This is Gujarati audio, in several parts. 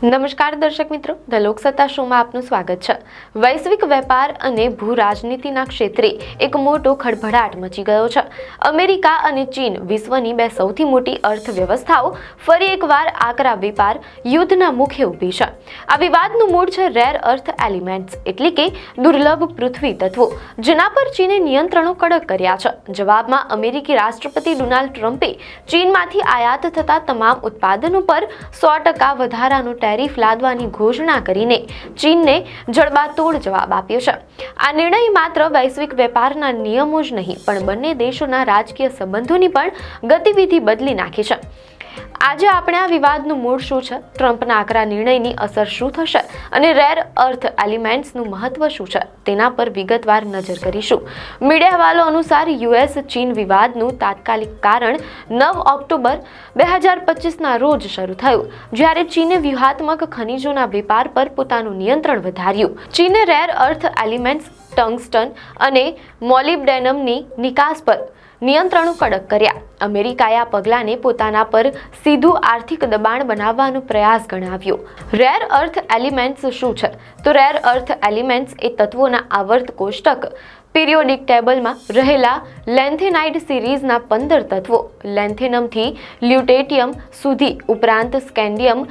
નમસ્કાર દર્શક મિત્રો, ધ લોકસત્તા શોમાં આપનું સ્વાગત છે। વૈશ્વિક વેપાર અને ભૂ રાજનીતિના ક્ષેત્રે એક મોટો ખળભળાટ મચી ગયો છે। અમેરિકા અને ચીન વિશ્વની બે સૌથી મોટી અર્થવ્યવસ્થાઓ ફરી એકવાર આકરા વેપાર યુદ્ધના મુખે ઊભી છે। આ વિવાદનું મૂળ છે રેર અર્થ એલિમેન્ટ્સ એટલે કે દુર્લભ પૃથ્વી તત્વો, જેના પર ચીને નિયંત્રણો કડક કર્યા છે। જવાબમાં અમેરિકી રાષ્ટ્રપતિ ડોનાલ્ડ ટ્રમ્પે ચીનમાંથી આયાત થતા તમામ ઉત્પાદનો પર 100% વધારાનો ટેરિફ લાદવાની ઘોષણા કરીને ચીનને જડબાતોડ જવાબ આપ્યો છે। આ નિર્ણય માત્ર વૈશ્વિક વેપારના નિયમો જ નહીં પણ બંને દેશોના રાજકીય સંબંધોની પણ ગતિવિધિ બદલી નાખી છે। આજે આપણે આ વિવાદનું મૂળ શું છે, ટ્રમ્પના આકરા નિર્ણયની અસર શું થશે અને રેર અર્થ એલિમેન્ટ્સનું મહત્વ શું છે તેના પર વિગતવાર નજર કરીશું। મીડિયા અહેવાલો અનુસાર યુએસ ચીન વિવાદનું તાત્કાલિક કારણ 9 ઓક્ટોબર 2025ના રોજ શરૂ થયું, જ્યારે ચીને વ્યૂહાત્મક ખનિજોના વેપાર પર પોતાનું નિયંત્રણ વધાર્યું। ચીને રેર અર્થ એલિમેન્ટ્સ, ટંગસ્ટન અને મોલિબ્ડેનમની નિકાસ પર નિયંત્રણો કડક કર્યા। અમેરિકાએ આ પગલાંને પોતાના પર સીધું આર્થિક દબાણ બનાવવાનો પ્રયાસ ગણાવ્યો। રેર અર્થ એલિમેન્ટ્સ શું છે? તો રેર અર્થ એલિમેન્ટ્સ એ તત્વોના આવર્ત કોષ્ટક પિરિયોડિક ટેબલમાં રહેલા લેન્થેનાઇડ સિરીઝના 15 તત્વો, લેન્થેનમથી લ્યુટેટિયમ સુધી ઉપરાંત સ્કેન્ડિયમ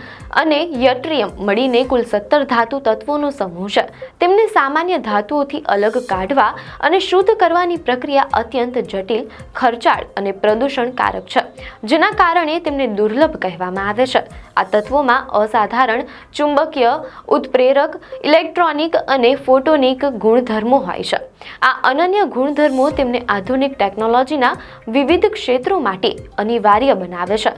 અને યટ્રિયમ મળીને કુલ 17 ધાતુ તત્વોનો સમૂહ છે। તેમને સામાન્ય ધાતુઓથી અલગ કાઢવા અને શુદ્ધ કરવાની પ્રક્રિયા અત્યંત જટિલ, ખર્ચાળ અને પ્રદૂષણકારક છે, જેના કારણે તેમને દુર્લભ કહેવામાં આવે છે। આ તત્વોમાં અસાધારણ ચુંબકીય, ઉત્પ્રેરક, ઇલેક્ટ્રોનિક અને ફોટોનિક ગુણધર્મો હોય છે। આ અનન્ય ગુણધર્મો તેમને આધુનિક ટેકનોલોજીના વિવિધ ક્ષેત્રો માટે અનિવાર્ય બનાવે છે।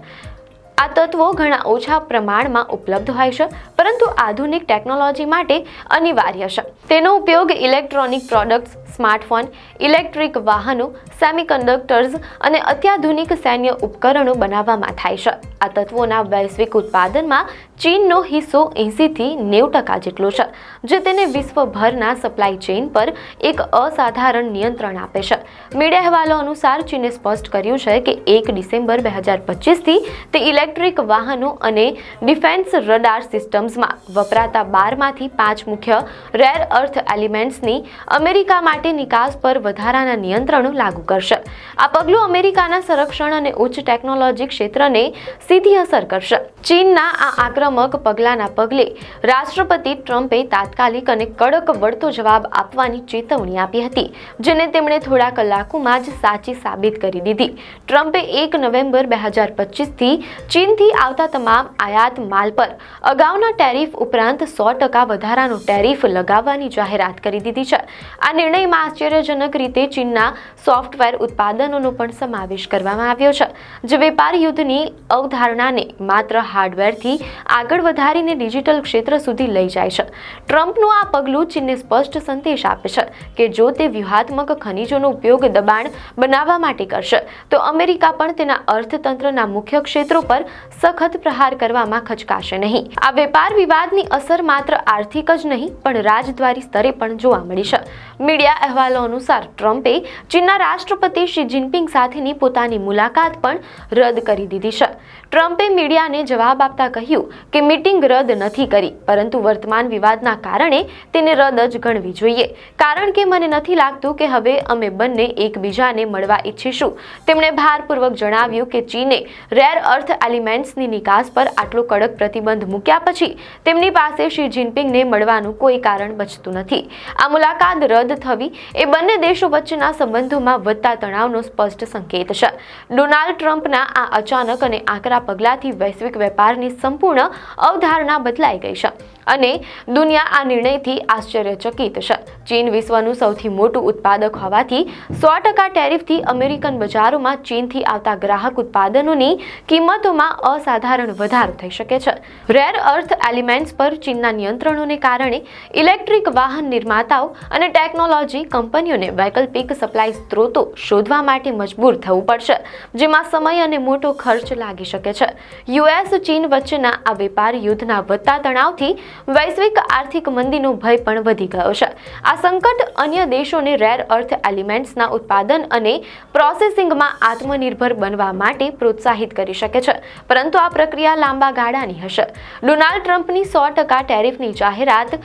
આ તત્વો ઘણા ઓછા પ્રમાણમાં ઉપલબ્ધ હોય છે, પરંતુ આધુનિક ટેકનોલોજી માટે અનિવાર્ય છે। તેનો ઉપયોગ ઇલેક્ટ્રોનિક પ્રોડક્ટ્સ, સ્માર્ટફોન, ઇલેક્ટ્રિક વાહનો, સેમિકન્ડક્ટર્સ અને અત્યાધુનિક સૈન્ય ઉપકરણો બનાવવામાં થાય છે। આ તત્વોના વૈશ્વિક ઉત્પાદનમાં ચીનનો હિસ્સો 80થી 90% જેટલો છે, જે તેને વિશ્વભરના સપ્લાય ચેઇન પર એક અસાધારણ નિયંત્રણ આપે છે। મીડિયા અહેવાલો અનુસાર ચીને સ્પષ્ટ કર્યું છે કે 1 ડિસેમ્બર 2025થી તે ઇલેક્ટ્રિક વાહનો અને ડિફેન્સ રડાર સિસ્ટમ્સમાં વપરાતા 12માંથી 5 મુખ્ય રેર અર્થ એલિમેન્ટ્સની અમેરિકા માટે નિકાસ પર વધારાના નિયંત્રણો લાગુ કરશે। આ પગલું અમેરિકાના સંરક્ષણ અને ઉચ્ચ ટેકનોલોજી ક્ષેત્રને સીધી અસર કરશે। ચીનના આ આક્રમક પગલાંના પગલે રાષ્ટ્રપતિ ટ્રમ્પે તાત્કાલિક અને કડક વળતો જવાબ આપવાની ચેતવણી આપી હતી, જેને તેમણે થોડા કલાકોમાં જ સાચી સાબિત કરી દીધી। ટ્રમ્પે 1 નવેમ્બર 2025થી ચીનથી આવતા તમામ આયાત માલ પર અગાઉના ટેરિફ ઉપરાંત 100% વધારાનો ટેરિફ લગાવવાની જાહેરાત કરી દીધી છે। આ નિર્ણયમાં આશ્ચર્યજનક રીતે ચીનના સોફ્ટવેર ઉત્પાદનોનો પણ સમાવેશ કરવામાં આવ્યો છે, જે વેપાર યુદ્ધની અવધારણાને માત્ર હાર્ડવેરથી આગળ વધારીને ડિજિટલ ક્ષેત્ર સુધી લઈ જાય છે। ટ્રમ્પનું આ પગલું ચીનને સ્પષ્ટ સંદેશ આપે છે કે જો તે વ્યૂહાત્મક ખનિજોનો ઉપયોગ દબાણ બનાવવા માટે કરશે, તો અમેરિકા પણ તેના અર્થતંત્રના મુખ્ય ક્ષેત્રો પર સખત પ્રહાર કરવામાં ખચકાશે નહીં। આ વેપાર વિવાદની અસર માત્ર આર્થિક જ નહીં પણ રાજદ્વારી સ્તરે પણ જોવા મળી છે। મીડિયા અહેવાલો અનુસાર ટ્રમ્પે ચીનના રાષ્ટ્રપતિ શી જિનપિંગ સાથેની પોતાની મુલાકાત પણ રદ કરી દીધી છે। ટ્રમ્પે મીડિયાને જવાબ આપતા કહ્યું કે મીટિંગ રદ નથી કરી, પરંતુ વર્તમાન વિવાદના કારણે તેને રદ જ ગણવી જોઈએ, કારણ કે મને નથી લાગતું કે હવે અમે બંને એકબીજાને મળવા ઈચ્છીશું। તેમણે ભારપૂર્વક જણાવ્યું કે ચીને રેર અર્થ એલિમેન્ટ્સની નિકાસ પર આટલો કડક પ્રતિબંધ મૂક્યા પછી તેમની પાસે શી જિનપિંગને મળવાનું કોઈ કારણ બચતું નથી। આ મુલાકાત રદ થવી એ બંને દેશો વચ્ચેના સંબંધોમાં વધતા તણાવનો સ્પષ્ટ સંકેત છે। ડોનાલ્ડ ટ્રમ્પના આ અચાનક અને આકરા પગલાથી વૈશ્વિક વેપારની સંપૂર્ણ અવધારણા બદલાઈ ગઈ છે અને દુનિયા આ નિર્ણયથી આશ્ચર્યચકિત છે। ચીન વિશ્વનું સૌથી મોટું ઉત્પાદક હોવાથી 100% ટેરિફથી અમેરિકન બજારોમાં ચીનથી આવતા ગ્રાહક ઉત્પાદનોની કિંમતોમાં અસાધારણ વધારો થઈ શકે છે। રેર અર્થ એલિમેન્ટ્સ પર ચીનના નિયંત્રણોને કારણે ઇલેક્ટ્રિક વાહન નિર્માતાઓ અને ટેકનોલોજી કંપનીઓને વૈકલ્પિક સપ્લાય સ્ત્રોતો શોધવા માટે મજબૂર થવું પડશે, જેમાં સમય અને મોટો ખર્ચ લાગી શકે છે। યુએસ ચીન વચ્ચેના આ વેપાર યુદ્ધના વધતા તણાવથી વૈશ્વિક આર્થિક મંદીનો ભય પણ વધી ગયો છે. આ સંકટ અન્ય દેશોને રેર અર્થ એલિમેન્ટ્સના ઉત્પાદન અને પ્રોસેસિંગમાં આત્મનિર્ભર બનવા માટે પ્રોત્સાહિત કરી શકે છે, પરંતુ આ પ્રક્રિયા લાંબા ગાળાની હશે. ડોનાલ્ડ ટ્રમ્પની 100% ટેરિફની જાહેરાત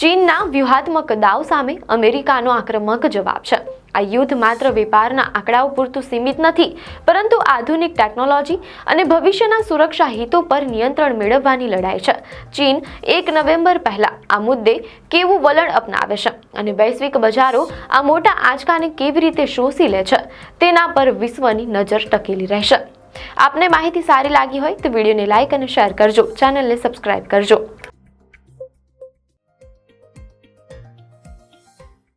ચીનના વ્યૂહાત્મક દાવ સામે અમેરિકાનો આક્રમક જવાબ છે. આ યુદ્ધ માત્ર વેપારના આંકડાઓ પૂરતું સીમિત નથી, પરંતુ આધુનિક ટેકનોલોજી અને ભવિષ્યના સુરક્ષા હિતો પર નિયંત્રણ મેળવવાની લડાઈ છે. ચીન 1 નવેમ્બર પહેલા આ મુદ્દે કેવું વલણ અપનાવે છે અને વૈશ્વિક બજારો આ મોટા આંચકાને કેવી રીતે શોષી લે છે તેના પર વિશ્વની નજર ટકેલી રહેશે. આપને માહિતી સારી લાગી હોય તો વિડીયોને લાઇક અને શેર કરજો, ચેનલને સબસ્ક્રાઇબ કરજો.